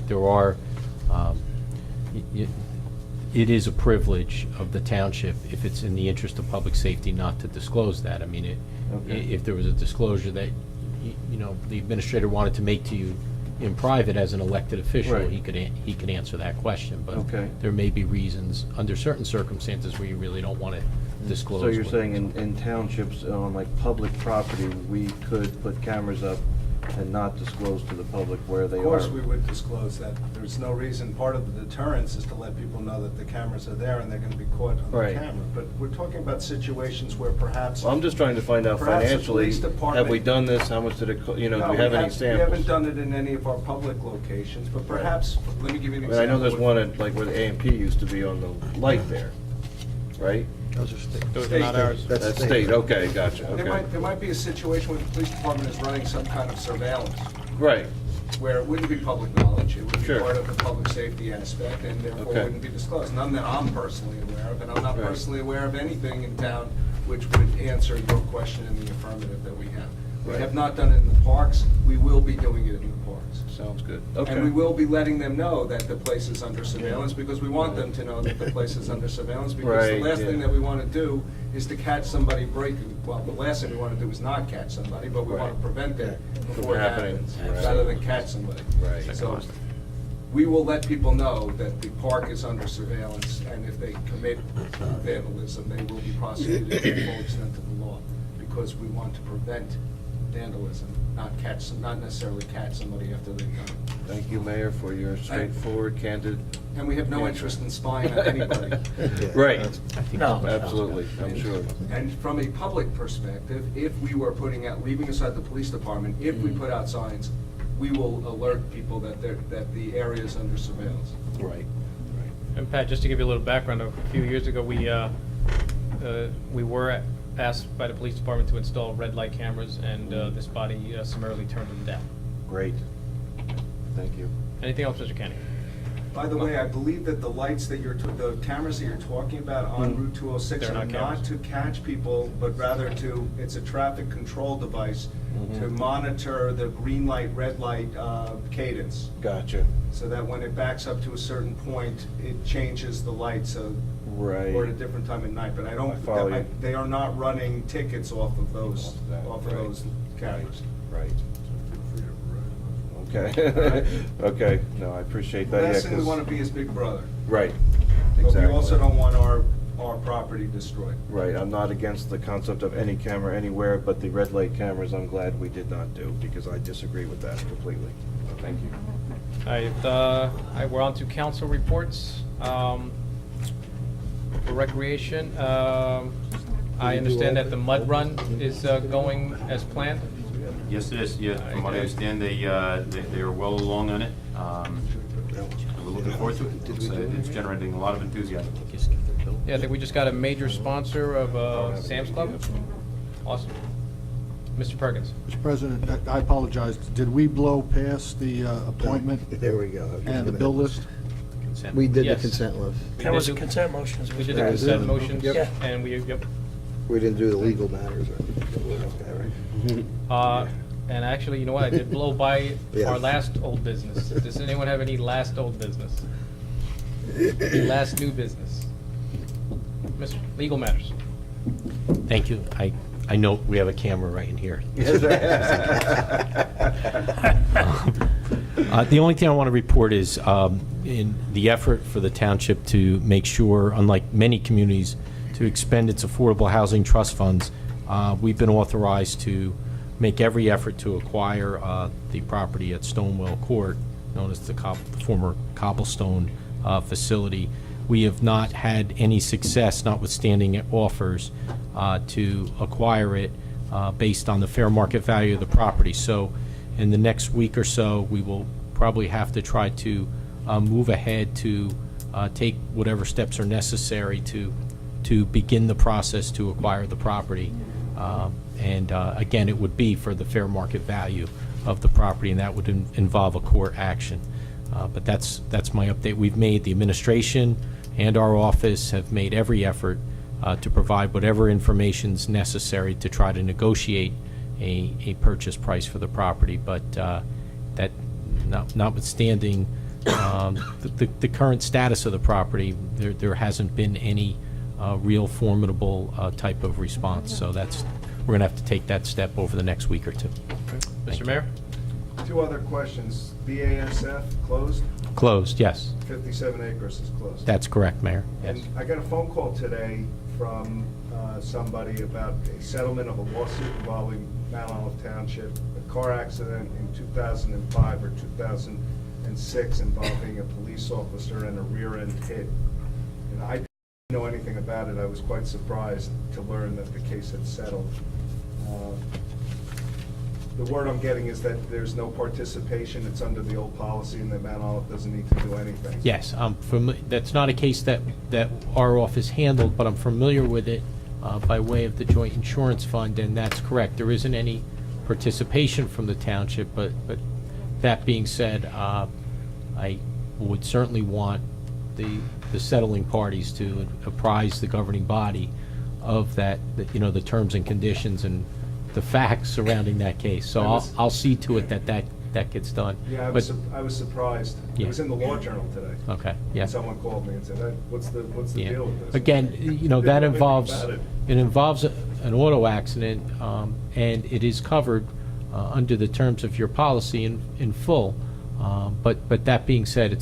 There are, it is a privilege of the township, if it's in the interest of public safety, not to disclose that. I mean, Okay. if there was a disclosure that, the administrator wanted to make to you in private as an elected official, Right. he could answer that question. But Okay. there may be reasons, under certain circumstances, where you really don't want to disclose. So you're what- saying in townships, on like public property, we could put cameras up and not disclose to the public where they are? Of course, we would disclose that. There's no reason, part of the deterrence is to let people know that the cameras are there and they're gonna be caught on the Right. camera. But we're talking about situations where perhaps. Well, I'm just trying to find out Perhaps the financially, police department- have we done this, how much did it, do we No, have any We samples? haven't done it in any of our public locations, but perhaps, let me give you an I mean, example. I know there's one at, like, where the A&P used to be on the light there, right? Those are state. Those are not ours. That's state, okay, gotcha, okay. There might be a situation where the police department is running some kind of surveillance, Right, where it wouldn't be public knowledge, it would be Sure. part of the public safety aspect, and therefore Okay. wouldn't be disclosed. None that I'm personally aware of, and I'm not Right. personally aware of anything in town which would answer your question in the affirmative that we have. We Right. have not done it in the parks, we will be doing it in the parks. sounds good, And we okay. will be letting them know that the place is under surveillance, because we want them to know that the place is under surveillance, because the Right, last thing yeah. that we want to do is to catch somebody breaking, well, the last thing we want to do is not catch somebody, but we want Right. to prevent it before it happening. happens, Right. rather than catch somebody. Right. So, we will let people know that the park is under surveillance, and if they commit vandalism, they will be prosecuted to the full extent of the law, because we want to prevent vandalism, not necessarily catch somebody after they've done it. Thank you, Mayor, for your straightforward, candid. And we have no interest in spying on anybody. Right, No. absolutely, I'm sure. And from a public perspective, if we were leaving aside the police department, if we put out signs, we will alert people that the area is under surveillance. Right. And Pat, just to give you a little background, a few years ago, we were asked by the police department to install red light cameras, and this body summarily turned them down. Great, thank you. Anything else, Mr. Kenny? By the way, I believe that the lights that the cameras that you're talking about on Route 206 They're are not not cameras. to catch people, but rather it's a traffic control device to monitor the green light, red light cadence, Gotcha, so that when it backs up to a certain point, it changes the lights, right. or at a different time of night. But I I don't, follow you. they are not running tickets off of Off of that, right. those cameras. Right. Okay. Okay, no, I appreciate that, yeah, Last thing we 'cause- want to be is big brother. Right, But we exactly. also don't want our property destroyed. Right, I'm not against the concept of any camera anywhere, but the red light cameras, I'm glad we did not do, because I disagree with that completely. Thank you. All right, we're on to council reports. For recreation, I understand that the mud run is going as planned. Yes, it is, yeah, from what I understand, they are well along on it. We're looking forward to it. It's generating a lot of enthusiasm. Yeah, I think we just got a major sponsor of Sam's Club. Awesome. Mr. Perkins. Mr. President, I apologize. Did we blow past the appointment There we go. and the bill list? Consent. We did the Yes. consent list. That was did do- consent motions. We did the Yeah, consent yeah. motions, Yep. and yep. We didn't do the legal matters. Okay, right? And actually, you know what, I did blow by Yeah. our last old business. Does anyone have any last old business? Last new business? Mr. Legal matters. Thank you. I know we have a camera right in here. The only thing I want to report is in the effort for the township to make sure, unlike many communities, to expend its affordable housing trust funds, we've been authorized to make every effort to acquire the property at Stonewell Court, known as the former Cobblestone facility. We have not had any success, notwithstanding offers, to acquire it based on the fair market value of the property. So in the next week or so, we will probably have to try to move ahead to take whatever steps are necessary to begin the process to acquire the property. And again, it would be for the fair market value of the property, and that would involve a court action. But that's my update. We've made, the administration and our office have made every effort to provide whatever information's necessary to try to negotiate a purchase price for the property. But that, notwithstanding the current status of the property, there hasn't been any real formidable type of response. So we're going to have to take that step over the next week or two. Mr. Mayor? Two other questions. BASF closed, Closed, yes. 57 acres is closed. That's correct, Mayor. Yes. And I got a phone call today from somebody about a settlement of a lawsuit involving Mount Olive Township, a car accident in 2005 or 2006 involving a police officer and a rear-end hit. And I didn't know anything about it. I was quite surprised to learn that the case had settled. The word I'm getting is that there's no participation, it's under the old policy, and that Mount Olive doesn't need to do anything. Yes, that's not a case that our office handled, but I'm familiar with it by way of the Joint Insurance Fund, and that's correct. There isn't any participation from the township, but that being said, I would certainly want the settling parties to apprise the governing body of that, the terms and conditions and the facts surrounding that case. So I'll see to it that gets done. Yeah, I was surprised. It Yeah. was in the Law Journal today. Okay, yeah. And someone called me and said, what's the Yeah. deal with this? Again, that Didn't know anything involves, about it. it involves an auto accident, and it is covered under the terms of your policy in full. But that being said,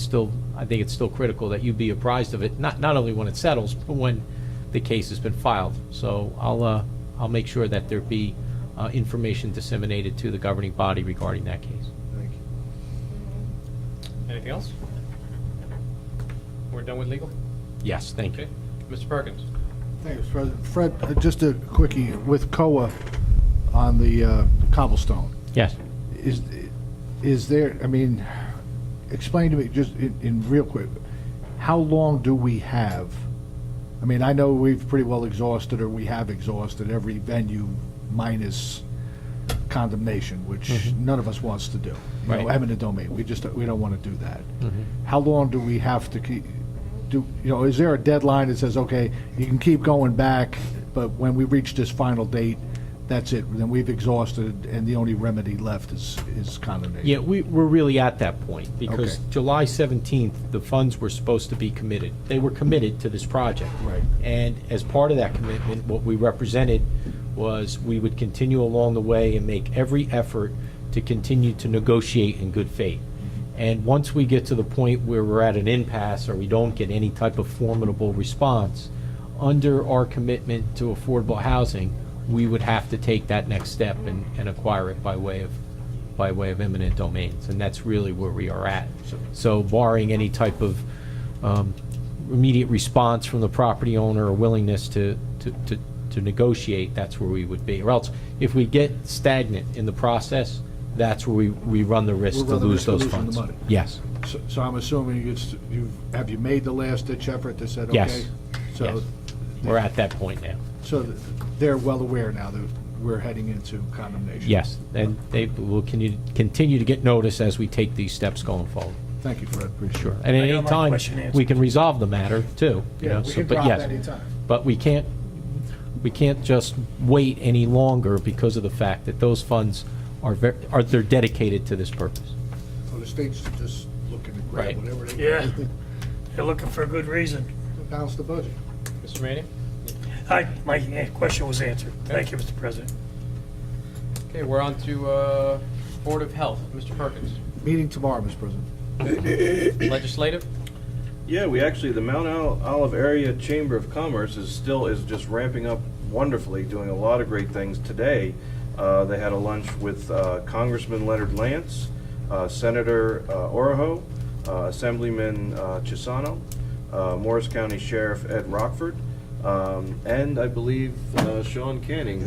I think it's still critical that you be apprised of it, not only when it settles, but when the case has been filed. So I'll make sure that there be information disseminated to the governing body regarding that case. Thank you. Anything else? We're done with legal? Yes, thank you. Okay. Mr. Perkins? Thank you, Mr. President. Fred, just a quickie, with COA on the cobblestone, Yes. is there, explain to me, just in real quick, how long do we have? I know we've pretty well exhausted, or we have exhausted every venue minus condemnation, which none of us wants to do. Right. Eminent domain, we don't want to do that. How long do we have to keep, is there a deadline that says, okay, you can keep going back, but when we reach this final date, that's it, then we've exhausted, and the only remedy left is condemnation? Yeah, we're really at that point, because Okay. July 17th, the funds were supposed to be committed. They were committed to this project. Right. And as part of that commitment, what we represented was we would continue along the way and make every effort to continue to negotiate in good faith. And once we get to the point where we're at an impasse or we don't get any type of formidable response, under our commitment to affordable housing, we would have to take that next step and acquire it by way of eminent domains. And that's really where we are at. So barring any type of immediate response from the property owner or willingness to negotiate, that's where we would be. Or else, if we get stagnant in the process, that's where we run the risk We'll to run the lose risk of those losing funds. the money. Yes, So I'm assuming have you made the last ditch effort to say, okay? Yes. So, yes. We're at that point now. so they're well aware now that we're heading into condemnation? Yes, and they will continue to get notice as we take these steps going forward. Thank you, Fred, appreciate Sure. it. And at I got any my time, question answered. we can resolve the matter too. you Yeah, know, we so- can but drop yes. anytime. But we can't just wait any longer because of the fact that those funds they're dedicated to this purpose. Well, the state's just looking to grab Right. whatever they Yeah, can they're looking for a good reason. to balance the budget. Mr. Manning? My question was answered. Thank you, Mr. President. Okay, we're on to Board of Health. Mr. Perkins. Meeting tomorrow, Mr. President. Legislative? Yeah, we actually, the Mount Olive Area Chamber of Commerce is just ramping up wonderfully, doing a lot of great things. Today, they had a lunch with Congressman Leonard Lance, Senator Oroho, Assemblyman Chisano, Morris County Sheriff Ed Rockford, and I believe Sean Canning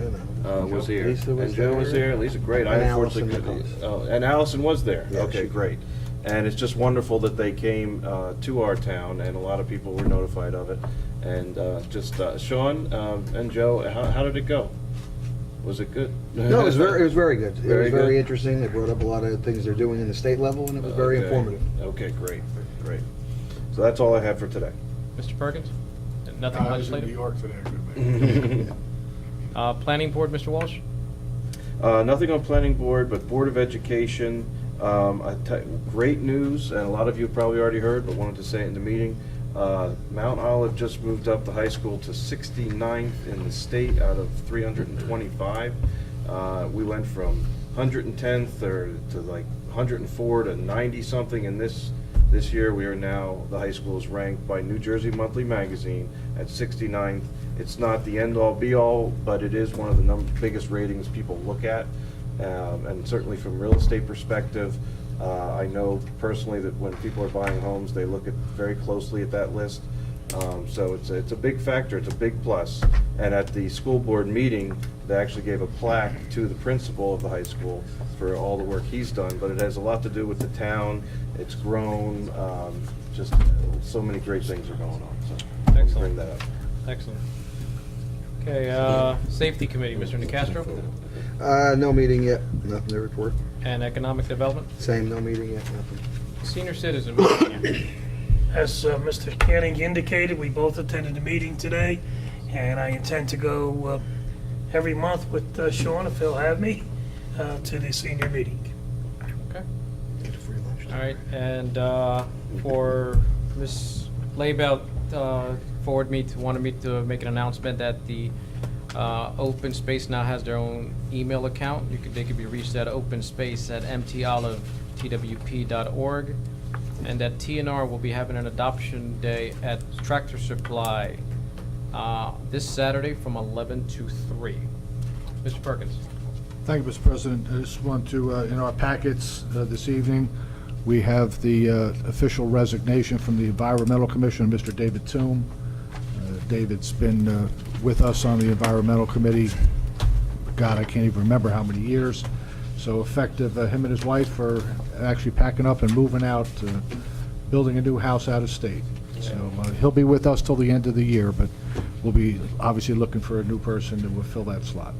was here. Lisa was And Joe was there. there. Lisa, great. I And unfortunately Allison couldn't. Nichols. And Allison was there. Yeah, Okay, she- great. And it's just wonderful that they came to our town, and a lot of people were notified of it. And Sean and Joe, how did it go? Was it good? No, it was very good. It Very was very good? interesting. They brought up a lot of things they're doing in the state level, and it was very Okay. informative. Okay, great. So that's all I have for today. Mr. Perkins? Nothing I was in New legislative? York today. Planning Board, Mr. Walsh? Nothing on planning board, but Board of Education. Great news, and a lot of you have probably already heard, but wanted to say it in the meeting. Mount Olive just moved up the high school to 69th in the state out of 325. We went from 110th to like 104 to 90 something, and this year we are now, the high school is ranked by New Jersey Monthly Magazine at 69th. It's not the end-all be-all, but it is one of the biggest ratings people look at. And certainly from real estate perspective, I know personally that when people are buying homes, they look very closely at that list. So it's a big factor, it's a big plus. And at the school board meeting, they actually gave a plaque to the principal of the high school for all the work he's done, but it has a lot to do with the town. It's grown, just so many great things are going on, so I'll bring Excellent. that up. Excellent. Okay, Safety Committee, Mr. Nacastro? No meeting yet. Nothing to report. And Economic Development? Same, no meeting yet. Nothing. Senior Citizen, Mr. Canning. As Mr. Canning indicated, we both attended the meeting today, and I intend to go every month with Sean, if he'll have me, to the senior meeting. Okay. Get a free lunch. All right, and for Ms. Laybelt, wanted me to make an announcement that the Open Space now has their own email account. They could be reached at openspace@mtolivetwp.org, and that TNR will be having an adoption day at Tractor Supply this Saturday from 11 to 3. Mr. Perkins. Thank you, Mr. President. I just want to, in our packets this evening, we have the official resignation from the Environmental Commission, Mr. David Toom. David's been with us on the Environmental Committee, God, I can't even remember how many years. So effective, him and his wife are actually packing up and moving out, building a new house out of state. So he'll be with us till the end of the year, but we'll be obviously looking for a new person that will fill that slot.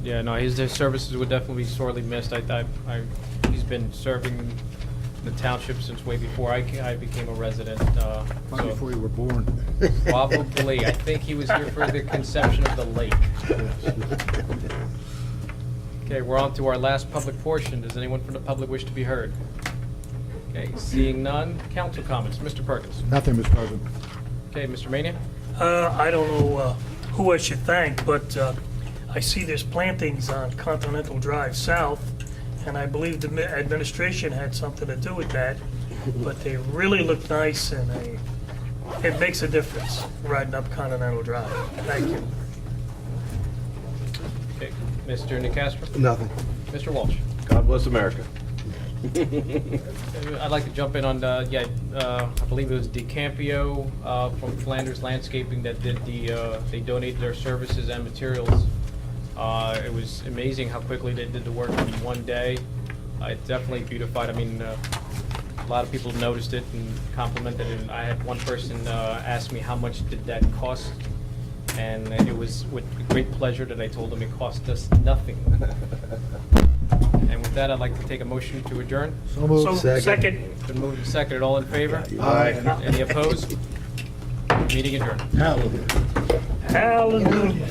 Yeah, no, his services would definitely be sorely missed. He's been serving the township since way before I became a resident. Long before you were born. Probably. I think he was here for the conception of the lake. Okay, we're on to our last public portion. Does anyone from the public wish to be heard? Okay, seeing none. Council comments. Mr. Perkins. Nothing, Mr. President. Okay, Mr. Mania? I don't know who I should thank, but I see there's plantings on Continental Drive South, and I believe the administration had something to do with that, but they really look nice, and it makes a difference riding up Continental Drive. Thank you. Okay, Mr. Nacastro? Nothing. Mr. Walsh? God bless America. I'd like to jump in on, I believe it was DeCampio from Flanders Landscaping that did they donated their services and materials. It was amazing how quickly they did the work in one day. It definitely beautified. I mean, a lot of people noticed it and complimented it. And I had one person ask me how much did that cost, and it was with great pleasure that I told them it cost us nothing. And with that, I'd like to take a motion to adjourn. So moved. So, second. Been moved and seconded. All in favor? Aye. Any opposed? Meeting adjourned. Hallelujah.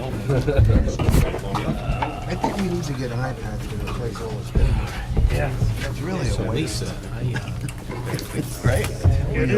I think we need to get an iPad to replace all this paper. Yeah. That's really a waste. Lisa, Right? It is.